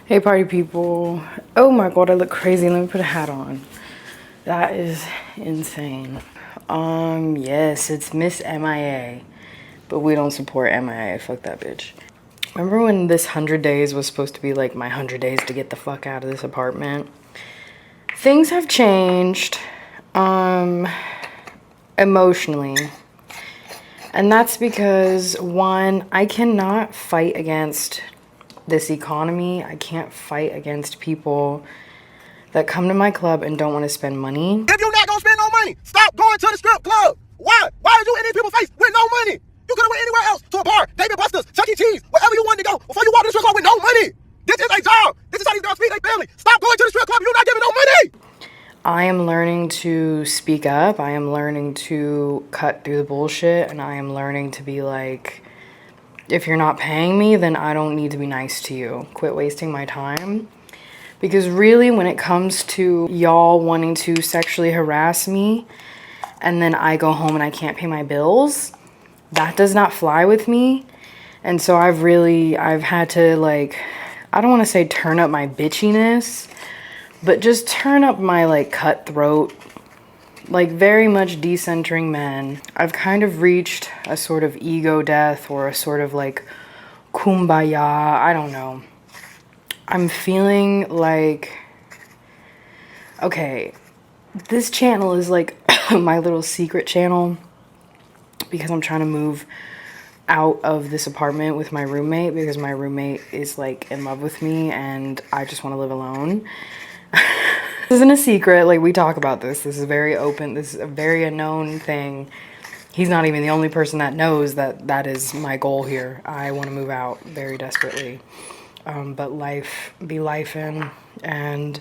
Hey party people. Oh my god, I look crazy. Let me put a hat on. That is insane. Yes, it's Miss MIA. But we don't support MIA. Fuck that bitch. Remember when this 100 days was supposed to be like my 100 days to get the fuck out of this apartment? Things have changed. Emotionally. And that's because, one, I cannot fight against this economy. I can't fight against people that come to my club and don't want to spend money. If you're not gonna spend no money, stop going to the strip club. Why? Why are you in these people's face with no money? You could have went anywhere else, to a bar, David Buster's, Chuck E. Cheese, wherever you wanted to go before you walk to the strip club with no money. This is a job. This is how these girls feed their family. Stop going to the strip club. You're not giving no money. I am learning to speak up. I am learning to cut through the bullshit, and I am learning to be like, if you're not paying me, then I don't need to be nice to you. Quit wasting my time. Because really, when it comes to y'all wanting to sexually harass me, and then I go home and I can't pay my bills, that does not fly with me. And so I've had to, like, I don't want to say turn up my bitchiness, but just turn up my, like, cutthroat, like, very much decentering men. I've kind of reached a sort of ego death, or a sort of, like, kumbaya, I don't know. I'm feeling like, okay, this channel is like my little secret channel because I'm trying to move out of this apartment with my roommate, because my roommate is like in love with me and I just want to live alone. This isn't a secret, like we talk about this. This is very open. This is a very unknown thing. He's not even the only person that knows that that is my goal here. I want to move out very desperately. But life be lifing, and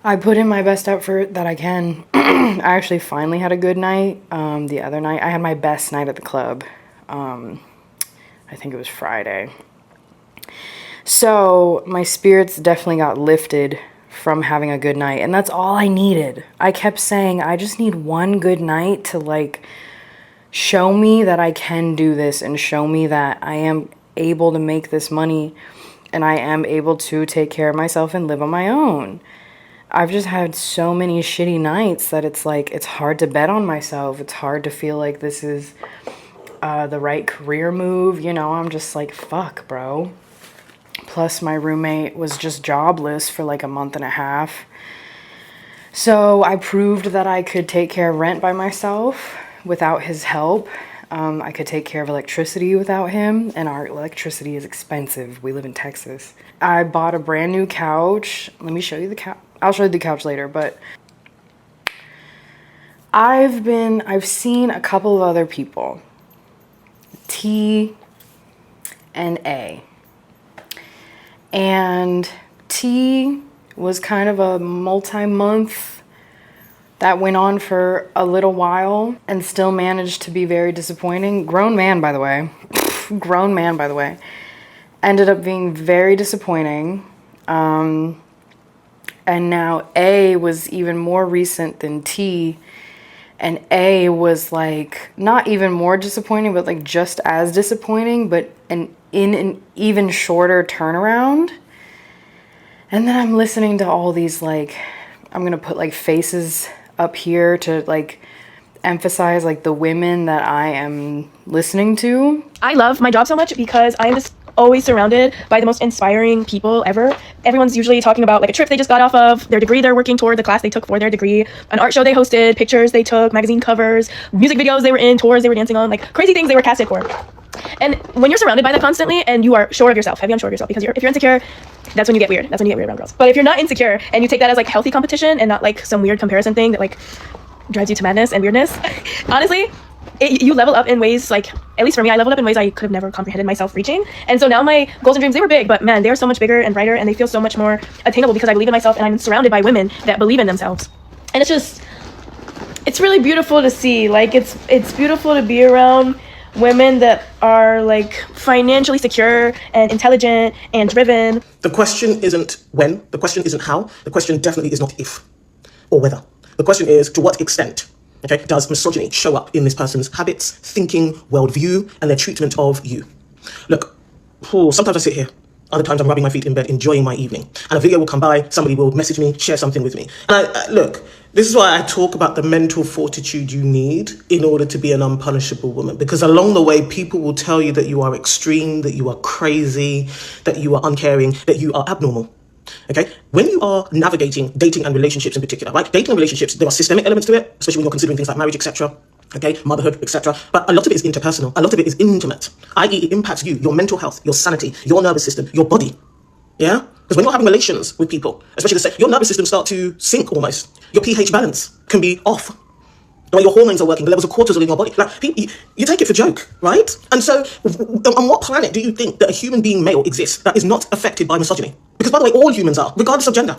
I put in my best effort that I can. I actually finally had a good night. The other night, I had my best night at the club. I think it was Friday. So my spirits definitely got lifted from having a good night, and that's all I needed. I kept saying, I just need one good night to, like, show me that I can do this, and show me that I am able to make this money, and I am able to take care of myself and live on my own. I've just had so many shitty nights that it's like, it's hard to bet on myself. It's hard to feel like this is the right career move. You know, I'm just like, fuck, bro. Plus, my roommate was just jobless for like a month and a half. So I proved that I could take care of rent by myself without his help. I could take care of electricity without him, and our electricity is expensive. We live in Texas. I bought a brand new couch. Let me show you the couch. I'll show you the couch later, but I've seen a couple of other people, T and A. And T was kind of a multi-month that went on for a little while and still managed to be very disappointing. Grown man, by the way. Grown man, by the way. Ended up being very disappointing. And now A was even more recent than T. And A was like, not even more disappointing, but like just as disappointing, but in an even shorter turnaround. And then I'm listening to all these, like, I'm gonna put like faces up here to like emphasize like the women that I am listening to. I love my job so much because I'm just always surrounded by the most inspiring people ever. Everyone's usually talking about like a trip they just got off of, their degree they're working toward, the class they took for their degree, an art show they hosted, pictures they took, magazine covers, music videos they were in, tours they were dancing on, like crazy things they were casted for. And when you're surrounded by that constantly and you are sure of yourself, heavy on sure of yourself, because if you're insecure, that's when you get weird. That's when you get weird around girls. But if you're not insecure and you take that as like healthy competition and not like some weird comparison thing that like drives you to madness and weirdness, honestly, you level up in ways, like, at least for me, I leveled up in ways I could have never comprehended myself reaching. And so now my goals and dreams, they were big, but man, they're so much bigger and brighter, and they feel so much more attainable because I believe in myself and I'm surrounded by women that believe in themselves. And it's really beautiful to see. Like, it's beautiful to be around women that are like financially secure and intelligent and driven. The question isn't when, the question isn't how, the question definitely is not if or whether. The question is, to what extent, okay, does misogyny show up in this person's habits, thinking, worldview, and their treatment of you? Look, sometimes I sit here Other times I'm rubbing my feet in bed, enjoying my evening. And a video will come by, somebody will message me, share something with me. And look, this is why I talk about the mental fortitude you need in order to be an unpunishable woman. Because along the way, people will tell you that you are extreme, that you are crazy, that you are uncaring, that you are abnormal. Okay? When you are navigating dating and relationships in particular, right? Dating and relationships, there are systemic elements to it, especially when you're considering things like marriage, etc. Okay, motherhood, etc. But a lot of it is interpersonal. A lot of it is intimate, i.e. it impacts you, your mental health, your sanity, your nervous system, your body. Yeah? Because when you're having relations with people, especially your nervous system start to sink almost. Your pH balance can be off. The way your hormones are working, the levels of cortisol in your body. Like, you take it for joke, right? And so, on what planet do you think that a human being male exists that is not affected by misogyny? Because, by the way, all humans are, regardless of gender.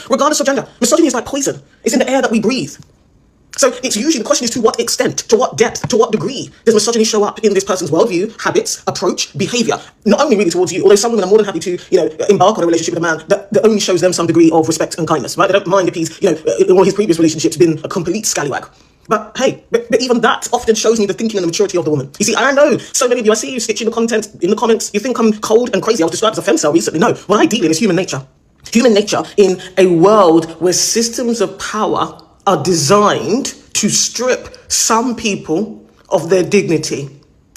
Regardless of gender. Misogyny is like poison. It's in the air that we breathe. So it's usually, the question is to what extent, to what depth, to what degree does misogyny show up in this person's worldview, habits, approach, behavior? Not only really towards you, although some women are more than happy to, embark on a relationship with a man that only shows them some degree of respect and kindness, right? They don't mind if he's, in all his previous relationships been a complete scallywag. But hey, but even that often shows me the thinking and the maturity of the woman. You see, I know so many of you, I see you stitching the content in the comments, you think I'm cold and crazy. I was described as a femcel recently. No, what I deal in is human nature. Human nature in a world where systems of power are designed to strip some people of their dignity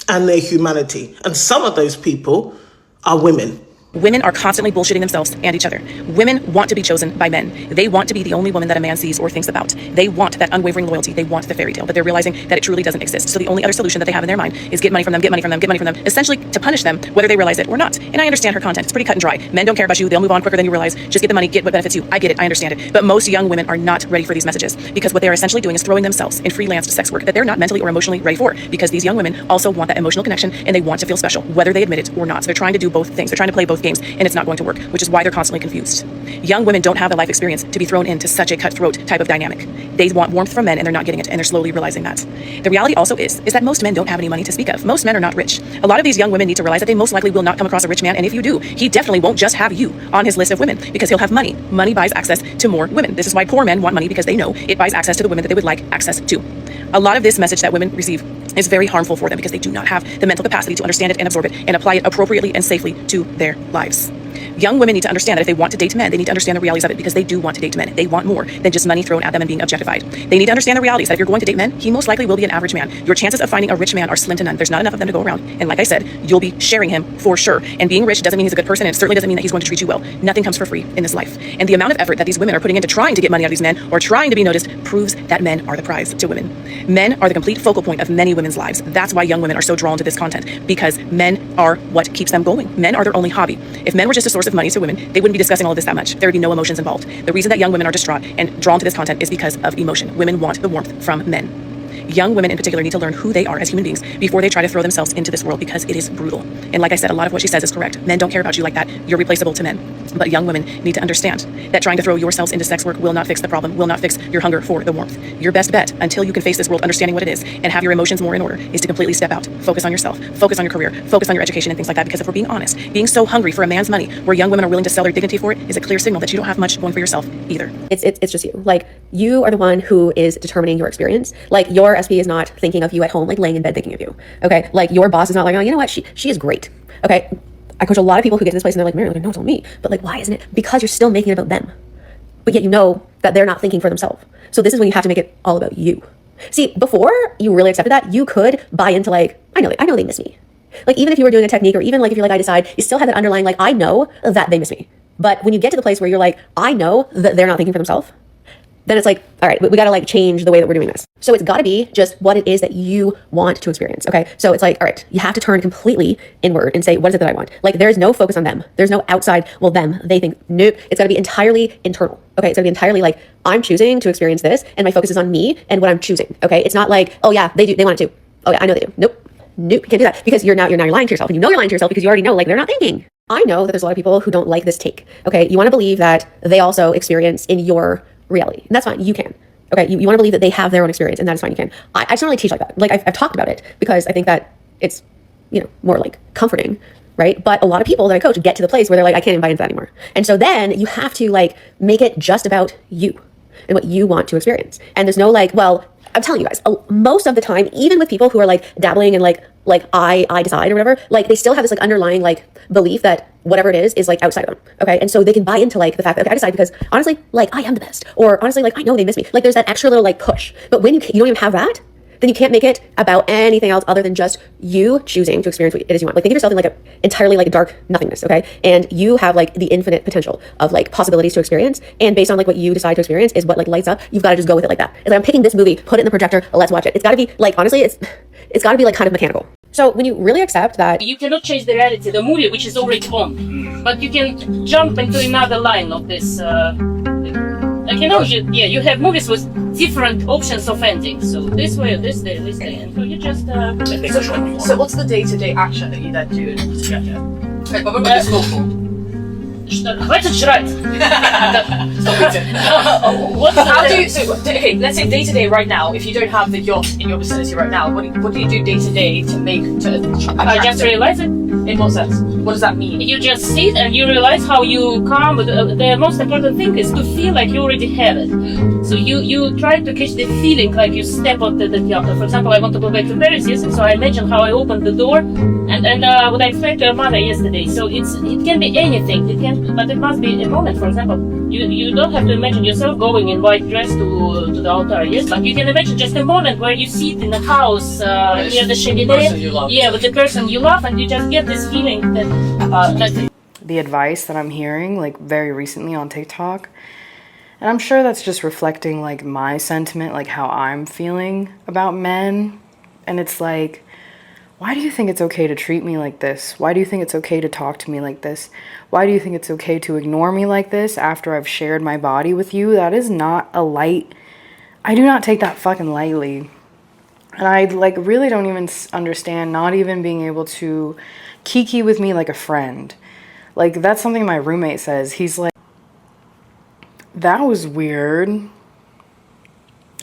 and their humanity. And some of those people are women. Women are constantly bullshitting themselves and each other. Women want to be chosen by men. They want to be the only woman that a man sees or thinks about. They want that unwavering loyalty. They want the fairy tale, but they're realizing that it truly doesn't exist. So the only other solution that they have in their mind is get money from them, get money from them, get money from them, essentially to punish them, whether they realize it or not. And I understand her content. It's pretty cut and dry. Men don't care about you. They'll move on quicker than you realize. Just get the money, get what benefits you. I get it. I understand it. But most young women are not ready for these messages because what they're essentially doing is throwing themselves in freelance sex work that they're not mentally or emotionally ready for, because these young women also want that emotional connection and they want to feel special, whether they admit it or not. So they're trying to do both things. They're trying to play both games, and it's not going to work, which is why they're constantly confused. Young women don't have the life experience to be thrown into such a cutthroat type of dynamic. They want warmth from men and they're not getting it, and they're slowly realizing that. The reality also is that most men don't have any money to speak of. Most men are not rich. A lot of these young women need to realize that they most likely will not come across a rich man, and if you do, he definitely won't just have you on his list of women because he'll have money. Money buys access to more women. This is why poor men want money, because they know it buys access to the women that they would like access to. A lot of this message that women receive is very harmful for them because they do not have the mental capacity to understand it and absorb it and apply it appropriately and safely to their lives. Young women need to understand that if they want to date men, they need to understand the realities of it, because they do want to date men. They want more than just money thrown at them and being objectified. They need to understand the realities that if you're going to date men, he most likely will be an average man. Your chances of finding a rich man are slim to none. There's not enough of them to go around. And like I said, you'll be sharing him for sure. And being rich doesn't mean he's a good person, and it certainly doesn't mean that he's going to treat you well. Nothing comes for free in this life. And the amount of effort that these women are putting into trying to get money out of these men or trying to be noticed proves that men are the prize to women. Men are the complete focal point of many women's lives. That's why young women are so drawn to this content, because men are what keeps them going. Men are their only hobby. If men were just a source of money to women, they wouldn't be discussing all of this that much. There would be no emotions involved. The reason that young women are distraught and drawn to this content is because of emotion. Women want the warmth from men. Young women in particular need to learn who they are as human beings before they try to throw themselves into this world, because it is brutal. And like I said, a lot of what she says is correct. Men don't care about you like that. You're replaceable to men. But young women need to understand that trying to throw yourselves into sex work will not fix the problem, will not fix your hunger for the warmth. Your best bet, until you can face this world understanding what it is and have your emotions more in order, is to completely step out. Focus on yourself. Focus on your career. Focus on your education and things like that. Because if we're being honest, being so hungry for a man's money where young women are willing to sell their dignity for it is a clear signal that you don't have much going for yourself either. It's just you. Like, you are the one who is determining your experience. Like, your SP is not thinking of you at home, like laying in bed thinking of you. Okay? Like, your boss is not like, oh, you know what? She is great. Okay? I coach a lot of people who get to this place and they're like, Mary, no, it's on me. But like, why isn't it? Because you're still making it about them. But yet you know that they're not thinking for themselves. So this is when you have to make it all about you. See, before you really accepted that, you could buy into like, I know they miss me. Like, even if you were doing a technique, or even like if you're like, I decide, you still have that underlying, like, I know that they miss me. But when you get to the place where you're like, I know that they're not thinking for themselves, then it's like, all right, we got to like change the way that we're doing this. So it's got to be just what it is that you want to experience. Okay. So it's like, all right, you have to turn completely inward and say, what is it that I want? Like, there's no focus on them. There's no outside, well, them, they think, nope. It's got to be entirely internal. Okay. It's got to be entirely like, I'm choosing to experience this and my focus is on me and what I'm choosing. Okay. It's not like, oh yeah, they want it too. Oh yeah, I know they do. Nope. You can't do that, because you're now lying to yourself, and you know you're lying to yourself because you already know, like, they're not thinking. I know that there's a lot of people who don't like this take. Okay. You want to believe that they also experience in your reality, and that's fine. You can. Okay, you want to believe that they have their own experience, and that is fine. You can. I just don't really teach like that. Like, I've talked about it because I think that it's, more like comforting, right? But a lot of people that I coach get to the place where they're like, I can't invite into that anymore. And so then you have to like make it just about you and what you want to experience. And there's no like, well, I'm telling you guys, most of the time, even with people who are like dabbling in like like I decide or whatever, like they still have this like underlying like belief that whatever it is like outside of them. Okay. And so they can buy into like the fact that, okay, I decide because honestly, like I am the best, or honestly, like I know they miss me. Like there's that extra little like push. But when you don't even have that, then you can't make it about anything else other than just you choosing to experience what it is you want. Like think of yourself in like a entirely like dark nothingness, okay? And you have like the infinite potential of like possibilities to experience. And based on like what you decide to experience is what like lights up. You've got to just go with it like that. It's like I'm picking this movie, put it in the projector, let's watch it. It's got to be like, honestly, it's got to be like kind of mechanical. So when you really accept that you cannot change the reality, the movie which is already on, but you can jump into another line of this. Like you have movies with different options of endings. So this way, this day, and so you just. So what's the day-to-day action that you then do in the projector? Как бы вы сколько? Хватит жрать. How do you, so, okay, let's say day to day right now, if you don't have the yacht in your vicinity right now, what do you do day to day to make, I just realize it. in what sense? What does that mean? You just sit and you realize how you come. But the most important thing is to feel like you already have it. So you try to catch the feeling like you step onto the yacht. For example, I want to go back to Paris, yes, so I imagine how I opened the door and what I explained to your mother yesterday. So it can be anything. But it must be a moment. For example, you don't have to imagine yourself going in white dress to the altar, yes, but you can imagine just a moment where you sit in a house near the cheminée, yeah, with the person you love, and you just get this feeling that The advice that I'm hearing like very recently on TikTok, and I'm sure that's just reflecting like my sentiment, like how I'm feeling about men. And it's like, why do you think it's okay to treat me like this? Why do you think it's okay to talk to me like this? Why do you think it's okay to ignore me like this after I've shared my body with you? That is not a light. I do not take that fucking lightly. And I like really don't even understand not even being able to kiki with me like a friend. Like that's something my roommate says. He's like, that was weird.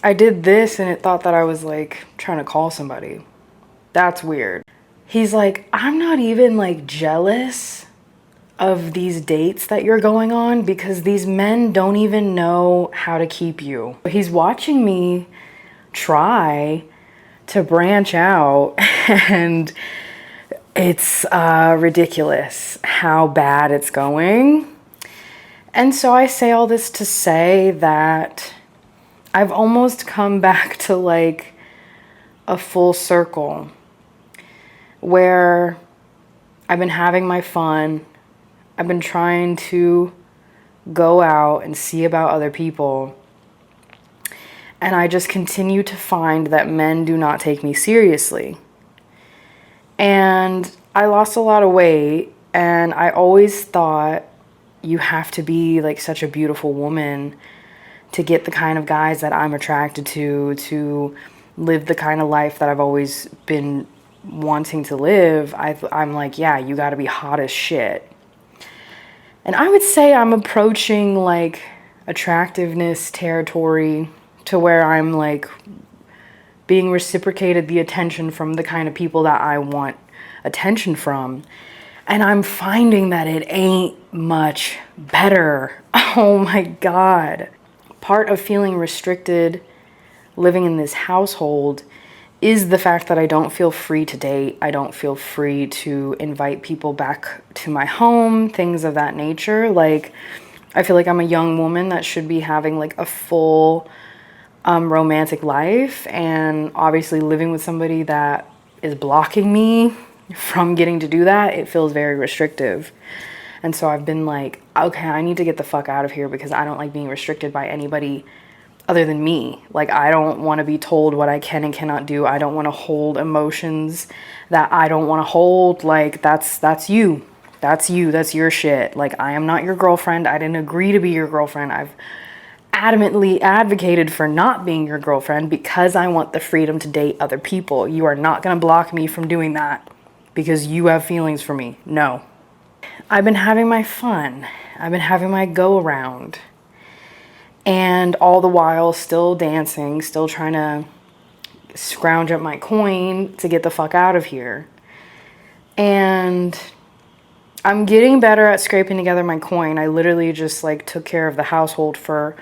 I did this and it thought that I was like trying to call somebody. That's weird. He's like, I'm not even like jealous of these dates that you're going on because these men don't even know how to keep you. He's watching me try to branch out and it's ridiculous how bad it's going. And so I say all this to say that I've almost come back to like a full circle where I've been having my fun. I've been trying to go out and see about other people. And I just continue to find that men do not take me seriously. And I lost a lot of weight, and I always thought you have to be like such a beautiful woman to get the kind of guys that I'm attracted to live the kind of life that I've always been wanting to live. I'm like, yeah, you gotta be hot as shit. And I would say I'm approaching like attractiveness territory to where I'm like being reciprocated the attention from the kind of people that I want attention from. And I'm finding that it ain't much better. Oh my God. Part of feeling restricted living in this household is the fact that I don't feel free to date. I don't feel free to invite people back to my home, things of that nature. Like, I feel like I'm a young woman that should be having like a full romantic life, and obviously living with somebody that is blocking me from getting to do that, it feels very restrictive. And so I've been like, okay, I need to get the fuck out of here because I don't like being restricted by anybody other than me. Like, I don't want to be told what I can and cannot do. I don't want to hold emotions that I don't want to hold. Like, that's you. That's you. That's your shit. Like, I am not your girlfriend. I didn't agree to be your girlfriend. I've adamantly advocated for not being your girlfriend because I want the freedom to date other people. You are not going to block me from doing that because you have feelings for me. No. I've been having my fun. I've been having my go around. And all the while still dancing, still trying to scrounge up my coin to get the fuck out of here. And I'm getting better at scraping together my coin. I literally just like took care of the household for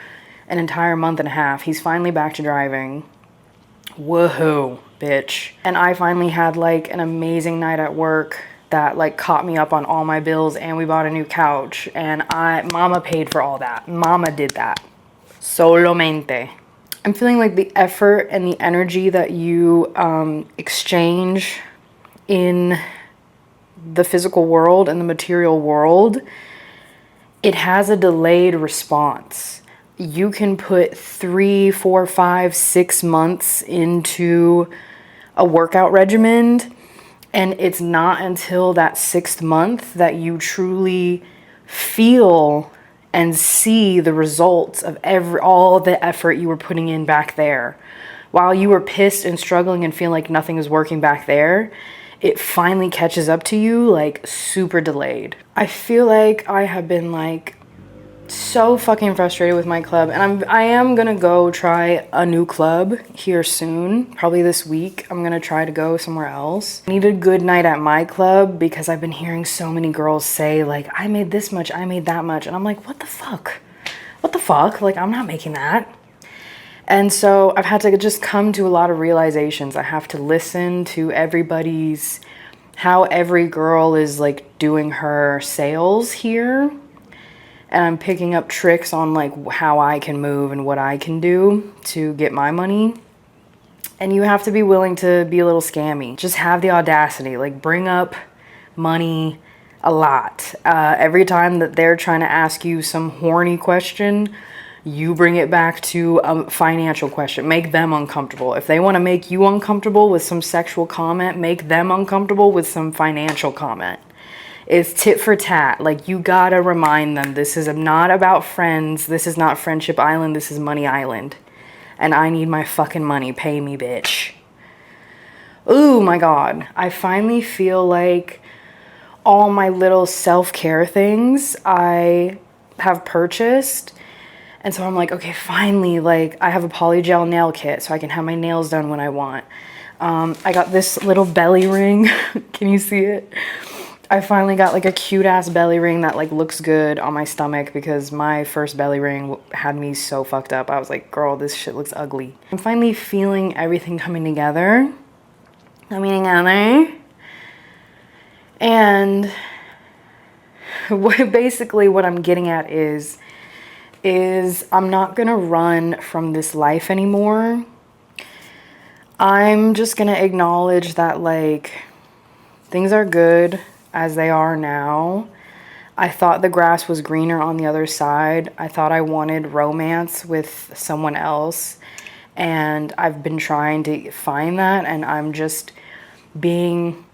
an entire month and a half. He's finally back to driving. Woohoo. bitch. And I finally had like an amazing night at work that like caught me up on all my bills, and we bought a new couch, and mama paid for all that. Mama did that. Solamente. I'm feeling like the effort and the energy that you exchange in the physical world and the material world, it has a delayed response. You can put 3, 4, 5, 6 months into a workout regimen, and it's not until that 6th month that you truly feel and see the results of all the effort you were putting in back there. While you were pissed and struggling and feeling like nothing was working back there, it finally catches up to you like super delayed. I feel like I have been like so fucking frustrated with my club, and I am gonna go try a new club here soon, probably this week. I'm gonna try to go somewhere else. I need a good night at my club because I've been hearing so many girls say like, I made this much, I made that much, and I'm like, what the fuck? Like, I'm not making that. And so I've had to just come to a lot of realizations. I have to listen to how every girl is like doing her sales here. And I'm picking up tricks on like how I can move and what I can do to get my money. And you have to be willing to be a little scammy. Just have the audacity, like bring up money a lot. Every time that they're trying to ask you some horny question, you bring it back to a financial question. Make them uncomfortable. If they want to make you uncomfortable with some sexual comment, make them uncomfortable with some financial comment. It's tit for tat. Like, you gotta remind them, this is not about friends. This is not Friendship Island. This is Money Island. And I need my fucking money. Pay me, bitch. Ooh, my God. I finally feel like all my little self-care things I have purchased. And so I'm like, okay, finally, like, I have a polygel nail kit so I can have my nails done when I want. I got this little belly ring. Can you see it? I finally got like a cute ass belly ring that like looks good on my stomach, because my first belly ring had me so fucked up. I was like, girl, this shit looks ugly. I'm finally feeling everything coming together. And basically what I'm getting at is I'm not gonna run from this life anymore. I'm just gonna acknowledge that like things are good as they are now. I thought the grass was greener on the other side. I thought I wanted romance with someone else, and I've been trying to find that, and I'm just being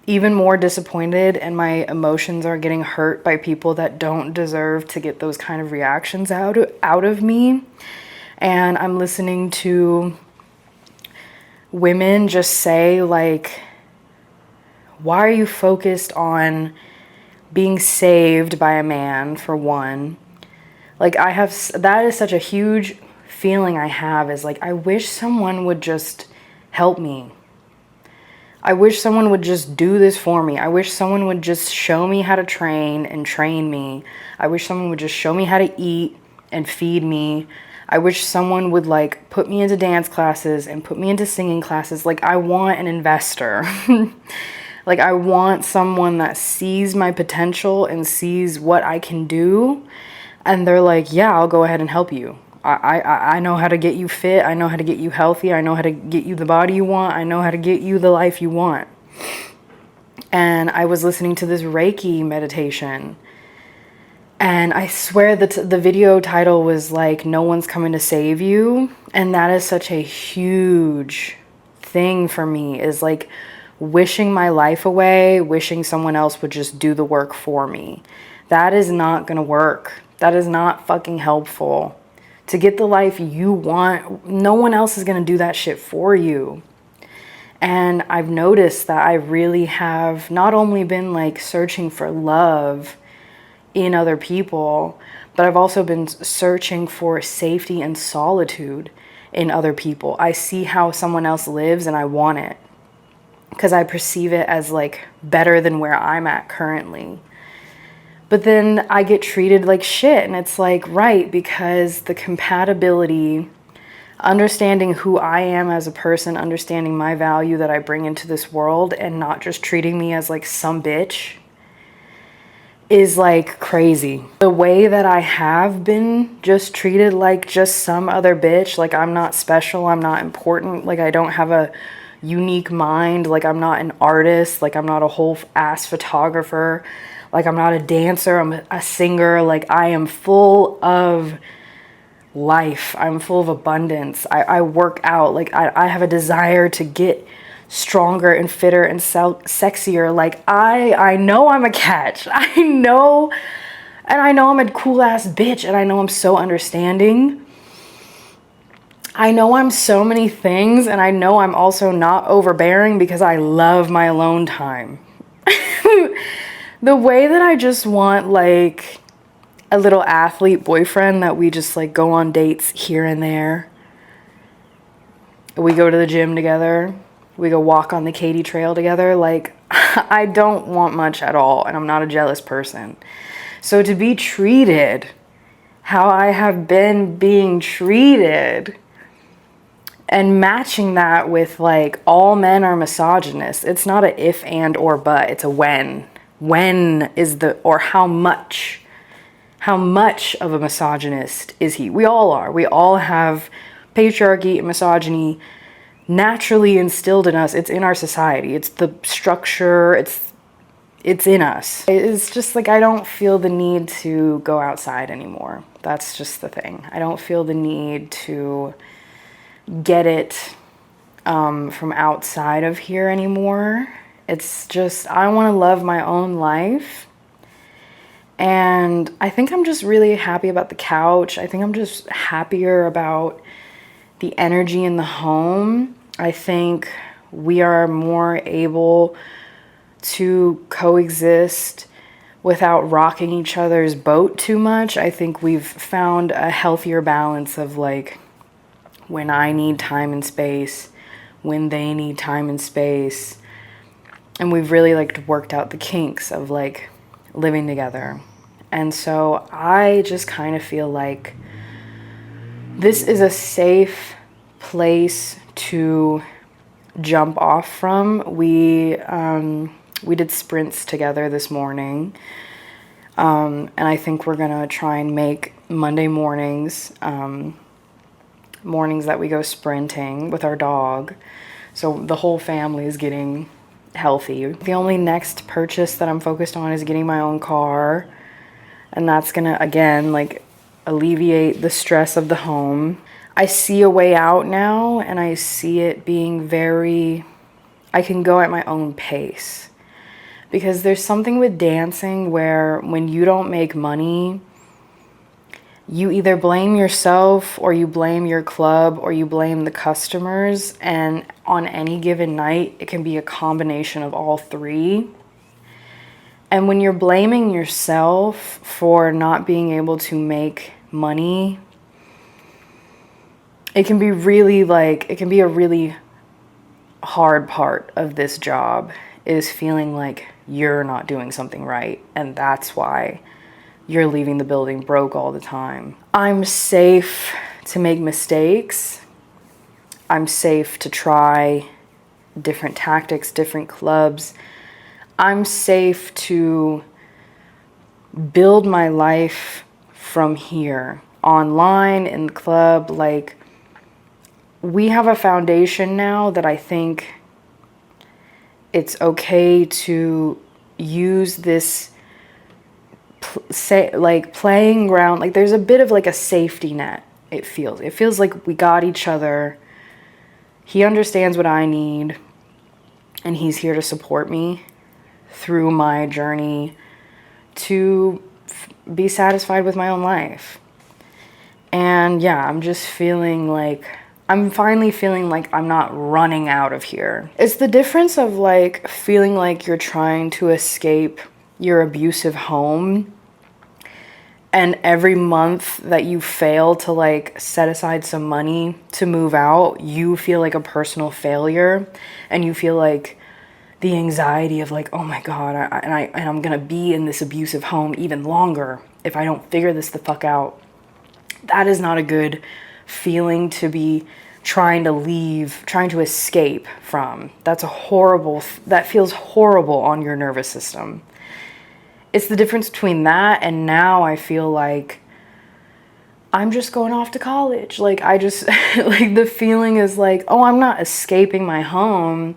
even more disappointed, and my emotions are getting hurt by people that don't deserve to get those kind of reactions out of me. And I'm listening to women just say like, why are you focused on being saved by a man, for one? Like, that is such a huge feeling I have, is like, I wish someone would just help me. I wish someone would just do this for me. I wish someone would just show me how to train and train me. I wish someone would just show me how to eat and feed me. I wish someone would like put me into dance classes and put me into singing classes. Like, I want an investor. Like, I want someone that sees my potential and sees what I can do, and they're like, yeah, I'll go ahead and help you. I know how to get you fit. I know how to get you healthy. I know how to get you the body you want. I know how to get you the life you want. And I was listening to this Reiki meditation, and I swear that the video title was like, no one's coming to save you. And that is such a huge thing for me, is like wishing my life away, wishing someone else would just do the work for me. That is not gonna work. That is not fucking helpful. To get the life you want, no one else is gonna do that shit for you. And I've noticed that I really have not only been like searching for love in other people, but I've also been searching for safety and solitude in other people. I see how someone else lives and I want it, because I perceive it as like better than where I'm at currently. But then I get treated like shit, and it's like, right, because the compatibility understanding who I am as a person, understanding my value that I bring into this world, and not just treating me as like some bitch is like crazy. The way that I have been just treated like just some other bitch, like I'm not special, I'm not important, like I don't have a unique mind, like I'm not an artist, like I'm not a whole ass photographer, like I'm not a dancer, I'm a singer, like I am full of life, I'm full of abundance, I work out, like I have a desire to get stronger and fitter and sexier. Like I know I'm a catch, I know, and I know I'm a cool ass bitch, and I know I'm so understanding, I know I'm so many things, and I know I'm also not overbearing because I love my alone time. The way that I just want like a little athlete boyfriend that we just like go on dates here and there. We go to the gym together. We go walk on the Katy Trail together. Like, I don't want much at all, and I'm not a jealous person. So to be treated how I have been being treated, and matching that with like all men are misogynist, it's not a if and or but, it's a when. When is the, or how much of a misogynist is he? We all are. We all have patriarchy and misogyny naturally instilled in us. It's in our society. It's the structure. It's in us. It's just like I don't feel the need to go outside anymore. That's just the thing. I don't feel the need to get it from outside of here anymore. It's just I want to love my own life. And I think I'm just really happy about the couch. I think I'm just happier about the energy in the home. I think we are more able to coexist without rocking each other's boat too much. I think we've found a healthier balance of like when I need time and space, when they need time and space. And we've really like worked out the kinks of like living together. And so I just kind of feel like this is a safe place to jump off from. We did sprints together this morning, and I think we're gonna try and make Monday mornings mornings that we go sprinting with our dog, so the whole family is getting healthy. The only next purchase that I'm focused on is getting my own car, and that's gonna again like alleviate the stress of the home. I see a way out now, and I see it being very, I can go at my own pace. Because there's something with dancing where when you don't make money, you either blame yourself or you blame your club or you blame the customers. And on any given night, it can be a combination of all three. And when you're blaming yourself for not being able to make money, it can be really like, it can be a really hard part of this job is feeling like you're not doing something right. And that's why you're leaving the building broke all the time. I'm safe to make mistakes. I'm safe to try different tactics, different clubs. I'm safe to build my life from here, online, in the club. Like, we have a foundation now that I think it's okay to use this playing ground. Like, there's a bit of like a safety net. It feels like we got each other. He understands what I need, and he's here to support me through my journey to be satisfied with my own life. And yeah, I'm just feeling like I'm finally feeling like I'm not running out of here. It's the difference of like feeling like you're trying to escape your abusive home, and every month that you fail to like set aside some money to move out, you feel like a personal failure, and you feel like the anxiety of like, oh my God, I'm gonna be in this abusive home even longer if I don't figure this the fuck out. That is not a good feeling to be trying to leave, trying to escape from. That's a horrible, that feels horrible on your nervous system. It's the difference between that and now I feel like I'm just going off to college. Like I just, like the feeling is like, oh, I'm not escaping my home.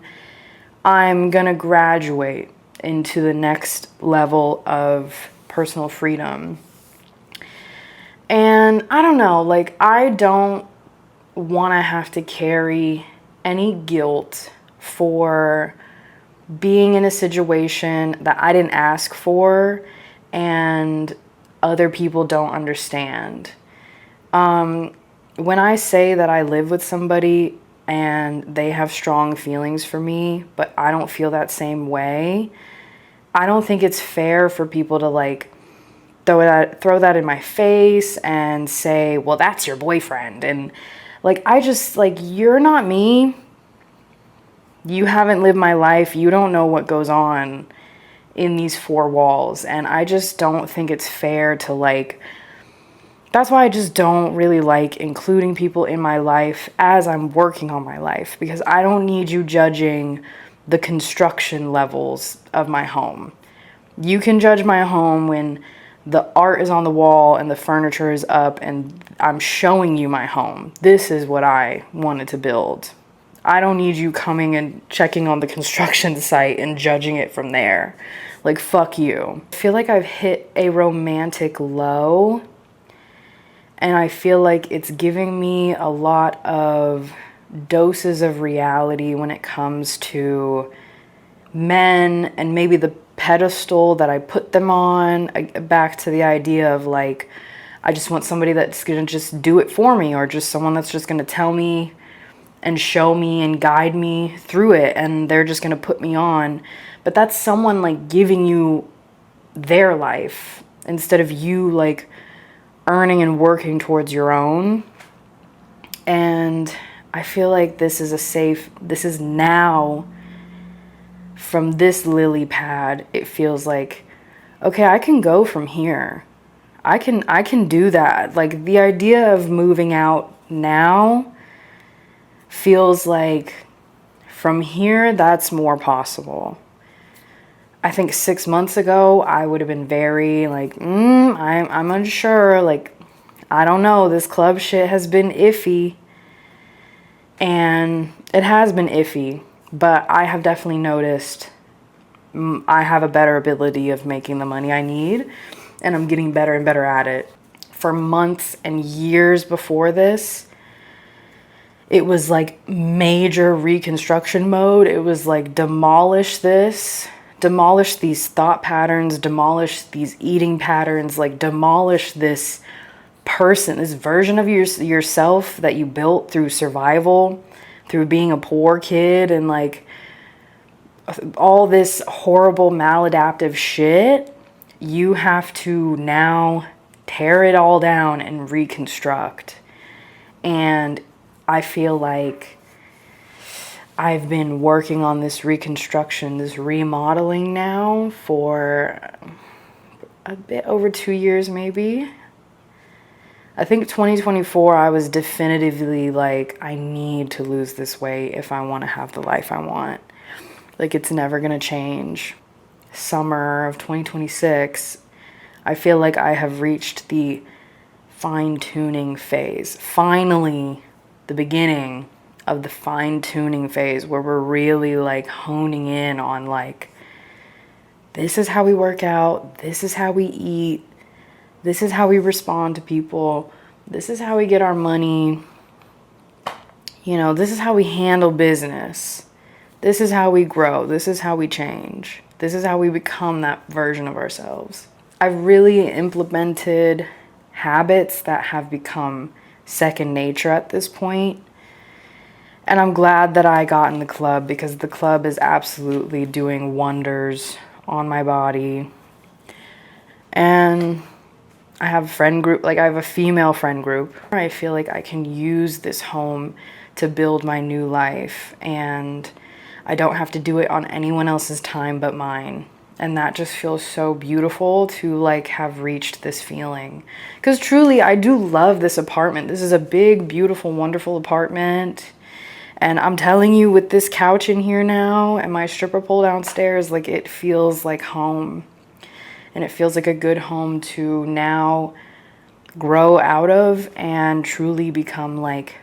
I'm gonna graduate into the next level of personal freedom. And I don't know, like I don't want to have to carry any guilt for being in a situation that I didn't ask for and other people don't understand. When I say that I live with somebody and they have strong feelings for me, but I don't feel that same way, I don't think it's fair for people to like throw that in my face and say, well, that's your boyfriend. And like, I just like, you're not me. You haven't lived my life. You don't know what goes on in these four walls. And I just don't think it's fair to like, that's why I just don't really like including people in my life as I'm working on my life, because I don't need you judging the construction levels of my home. You can judge my home when the art is on the wall and the furniture is up and I'm showing you my home. This is what I wanted to build. I don't need you coming and checking on the construction site and judging it from there. Like, fuck you. I feel like I've hit a romantic low, and I feel like it's giving me a lot of doses of reality when it comes to men and maybe the pedestal that I put them on. Back to the idea of like, I just want somebody that's gonna just do it for me, or just someone that's just gonna tell me and show me and guide me through it, and they're just gonna put me on. But that's someone like giving you their life instead of you like earning and working towards your own. And I feel like this is now, from this lily pad, it feels like, okay, I can go from here. I can do that. Like the idea of moving out now feels like from here, that's more possible. I think 6 months ago, I would have been very like, I'm unsure. Like, I don't know. This club shit has been iffy. And it has been iffy. But I have definitely noticed I have a better ability of making the money I need. And I'm getting better and better at it. For months and years before this, it was like major reconstruction mode. It was like demolish this, demolish these thought patterns, demolish these eating patterns, like demolish this person, this version of yourself that you built through survival, through being a poor kid, and like all this horrible maladaptive shit. You have to now tear it all down and reconstruct. And I feel like I've been working on this reconstruction, this remodeling now for a bit over 2 years maybe. I think 2024 I was definitively like, I need to lose this weight if I want to have the life I want. Like, it's never going to change. Summer of 2026, I feel like I have reached the fine-tuning phase. Finally, the beginning of the fine-tuning phase where we're really like honing in on like, this is how we work out, this is how we eat, this is how we respond to people, this is how we get our money, you know, this is how we handle business, this is how we grow, this is how we change, this is how we become that version of ourselves. I've really implemented habits that have become second nature at this point. And I'm glad that I got in the club, because the club is absolutely doing wonders on my body. And I have a friend group, like I have a female friend group. I feel like I can use this home to build my new life, and I don't have to do it on anyone else's time but mine. And that just feels so beautiful to like have reached this feeling. Because truly, I do love this apartment. This is a big, beautiful, wonderful apartment. And I'm telling you, with this couch in here now and my stripper pole downstairs, like it feels like home. And it feels like a good home to now grow out of and truly become like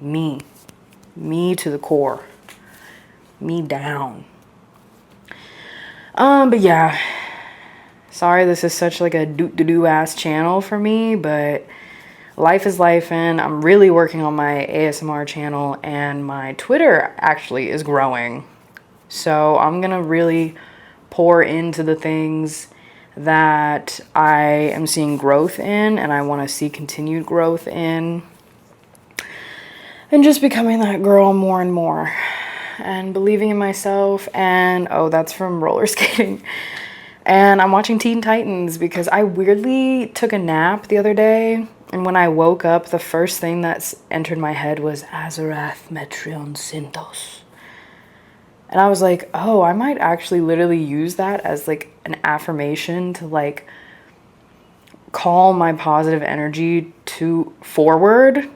me. Me to the core. Me down. But yeah. Sorry this is such like a do ass channel for me, but life is life, and I'm really working on my ASMR channel, and my Twitter actually is growing. So I'm gonna really pour into the things that I am seeing growth in, and I want to see continued growth in, and just becoming that girl more and more, and believing in myself. And oh, that's from roller skating. And I'm watching Teen Titans because I weirdly took a nap the other day, and when I woke up, the first thing that's entered my head was Azarath Metreon Synthos. And I was like, oh, I might actually literally use that as like an affirmation to like call my positive energy to forward.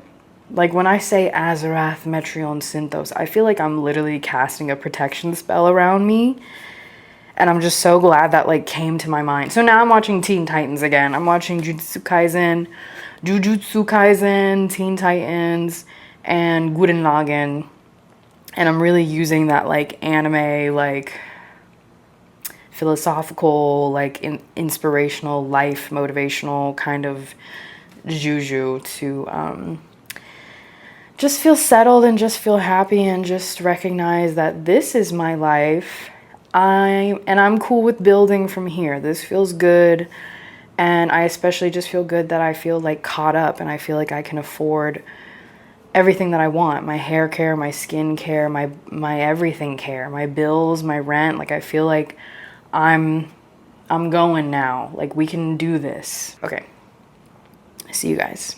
Like when I say Azarath Metreon Synthos, I feel like I'm literally casting a protection spell around me. And I'm just so glad that like came to my mind. So now I'm watching Teen Titans again. I'm watching Jujutsu Kaisen, Teen Titans, and Gurren Lagann. And I'm really using that like anime, like philosophical, like inspirational, life motivational kind of juju to just feel settled and just feel happy and just recognize that this is my life. I'm cool with building from here. This feels good. And I especially just feel good that I feel like caught up, and I feel like I can afford everything that I want. My hair care, my skin care, my everything care, my bills, my rent. Like I feel like I'm going now. Like we can do this. Okay. See you guys.